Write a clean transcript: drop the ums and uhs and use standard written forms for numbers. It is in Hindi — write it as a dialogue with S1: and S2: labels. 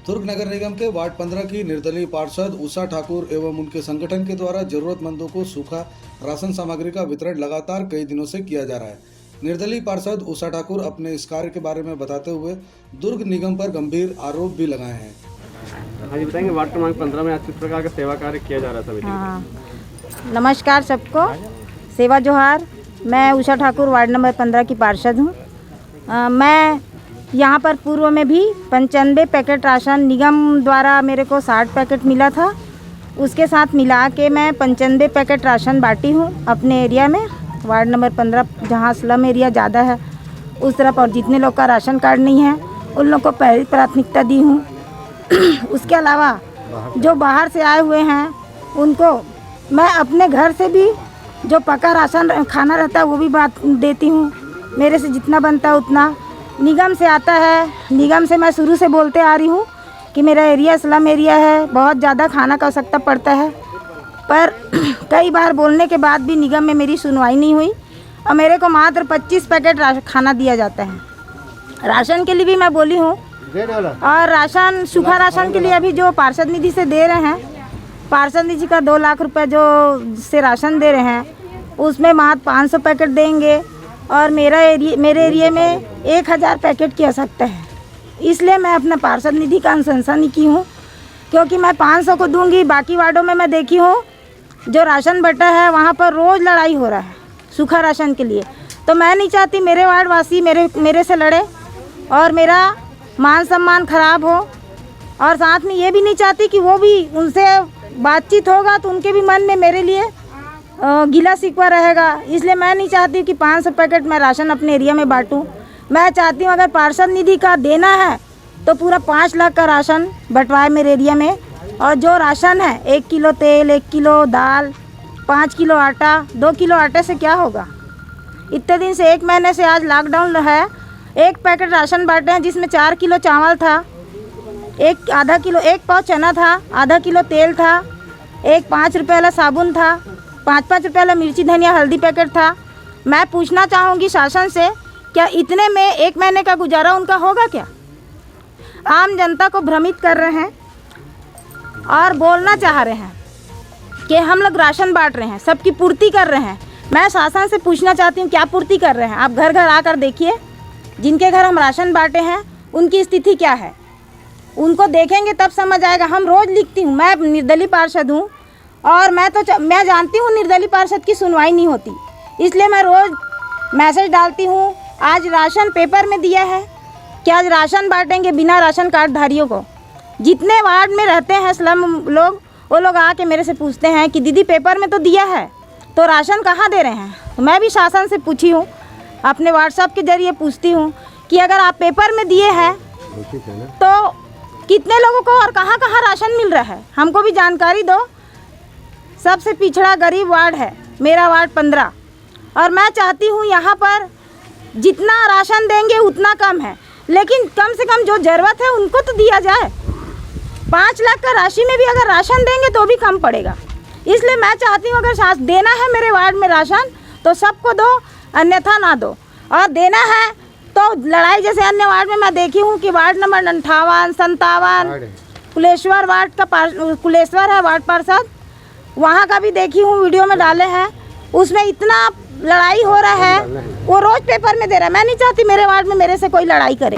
S1: दुर्ग नगर निगम के वार्ड 15 की निर्दलीय पार्षद उषा ठाकुर एवं उनके संगठन के द्वारा जरूरतमंदों को सूखा राशन सामग्री का वितरण लगातार कई दिनों से किया जा रहा है। निर्दलीय पार्षद उषा ठाकुर अपने इस कार्य के बारे में बताते हुए दुर्ग निगम पर गंभीर आरोप भी लगाए हैं।
S2: हाँ जी, बताएंगे वार्ड क्रमांक 15 में आज किस प्रकार का सेवा कार्य किया जा रहा था?
S3: हाँ, नमस्कार सबको, सेवा जोहार। मैं उषा ठाकुर वार्ड नंबर 15 की पार्षद हूँ। मैं यहाँ पर पूर्व में भी 95 पैकेट राशन निगम द्वारा मेरे को 60 पैकेट मिला था, उसके साथ मिला के मैं 95 पैकेट राशन बांटी हूँ अपने एरिया में। वार्ड नंबर 15 जहाँ स्लम एरिया ज़्यादा है उस तरफ, और जितने लोग का राशन कार्ड नहीं है उन लोग को पहली प्राथमिकता दी हूँ। उसके अलावा जो बाहर से आए हुए हैं उनको मैं अपने घर से भी जो पका राशन खाना रहता है वो भी बात देती हूँ, मेरे से जितना बनता है उतना। निगम से आता है, निगम से मैं शुरू से बोलते आ रही हूँ कि मेरा एरिया स्लम एरिया है, बहुत ज़्यादा खाना का आवश्यकता पड़ता है, पर कई बार बोलने के बाद भी निगम में मेरी सुनवाई नहीं हुई और मेरे को मात्र 25 पैकेट खाना दिया जाता है। राशन के लिए भी मैं बोली हूँ, और राशन सूखा राशन के लिए अभी जो पार्षद निधि से दे रहे हैं, पार्षद निधि का 2 लाख रुपए जो से राशन दे रहे हैं उसमें मात्र 500 पैकेट देंगे और मेरे एरिया में 1000 पैकेट की आवश्यकता है। इसलिए मैं अपना पार्षद निधि का अनुशंसा की हूँ, क्योंकि मैं 500 को दूंगी। बाकी वार्डों में मैं देखी हूँ जो राशन बटा है वहाँ पर रोज़ लड़ाई हो रहा है सूखा राशन के लिए, तो मैं नहीं चाहती मेरे वार्ड वासी मेरे से लड़े और मेरा मान सम्मान खराब हो, और साथ में ये भी नहीं चाहती कि वो भी उनसे बातचीत होगा तो उनके भी मन में मेरे लिए गिला शिकवा रहेगा। इसलिए मैं नहीं चाहती कि 500 पैकेट मैं राशन अपने एरिया में बांटूं। मैं चाहती हूँ अगर पार्षद निधि का देना है तो पूरा 5 लाख का राशन बंटवाए मेरे एरिया में, और जो राशन है 1 किलो तेल, 1 किलो दाल, 5 किलो आटा, 2 किलो आटे से क्या होगा? इतने दिन से 1 महीने से आज लॉकडाउन है, 1 पैकेट राशन बांटे हैं जिसमें 4 किलो चावल था, आधा किलो 1 पाव चना था, आधा किलो तेल था, 5 रुपये वाला साबुन था, 5 रुपये वाला मिर्ची धनिया हल्दी पैकेट था। मैं पूछना चाहूँगी शासन से, क्या इतने में 1 महीने का गुजारा उनका होगा क्या? आम जनता को भ्रमित कर रहे हैं और बोलना चाह रहे हैं कि हम लोग राशन बांट रहे हैं, सबकी पूर्ति कर रहे हैं। मैं शासन से पूछना चाहती हूँ क्या पूर्ति कर रहे हैं? आप घर घर आकर देखिए, जिनके घर हम राशन बांटे हैं उनकी स्थिति क्या है, उनको देखेंगे तब समझ आएगा। हम रोज़ लिखती हूँ, मैं निर्दलीय पार्षद हूँ और मैं जानती हूँ निर्दलीय पार्षद की सुनवाई नहीं होती, इसलिए मैं रोज़ मैसेज डालती हूँ। आज राशन पेपर में दिया है कि आज राशन बांटेंगे बिना राशन कार्ड धारियों को। जितने वार्ड में रहते हैं स्लम लोग, वो लोग आके मेरे से पूछते हैं कि दीदी पेपर में तो दिया है तो राशन कहाँ दे रहे हैं? तो मैं भी शासन से पूछी हूँ, अपने व्हाट्सएप के जरिए पूछती हूँ कि अगर आप पेपर में दिए हैं तो कितने लोगों को और कहाँ कहाँ राशन मिल रहा है, हमको भी जानकारी दो। सबसे पिछड़ा गरीब वार्ड है मेरा वार्ड 15, और मैं चाहती हूँ यहाँ पर जितना राशन देंगे उतना कम है, लेकिन कम से कम जो ज़रूरत है उनको तो दिया जाए। 5 लाख का राशि में भी अगर राशन देंगे तो भी कम पड़ेगा। इसलिए मैं चाहती हूँ अगर देना है मेरे वार्ड में राशन तो सबको दो, अन्यथा ना दो। और देना है तो लड़ाई जैसे अन्य वार्ड में मैं देखी हूँ कि वार्ड नंबर 58, 57 कुलेश्वर वार्ड का कुलेश्वर है वार्ड पार्षद, वहाँ का भी देखी हूँ, वीडियो में डाले हैं, उसमें इतना लड़ाई हो रहा है, वो रोज़ पेपर में दे रहा है। मैं नहीं चाहती मेरे वार्ड में मेरे से कोई लड़ाई करे।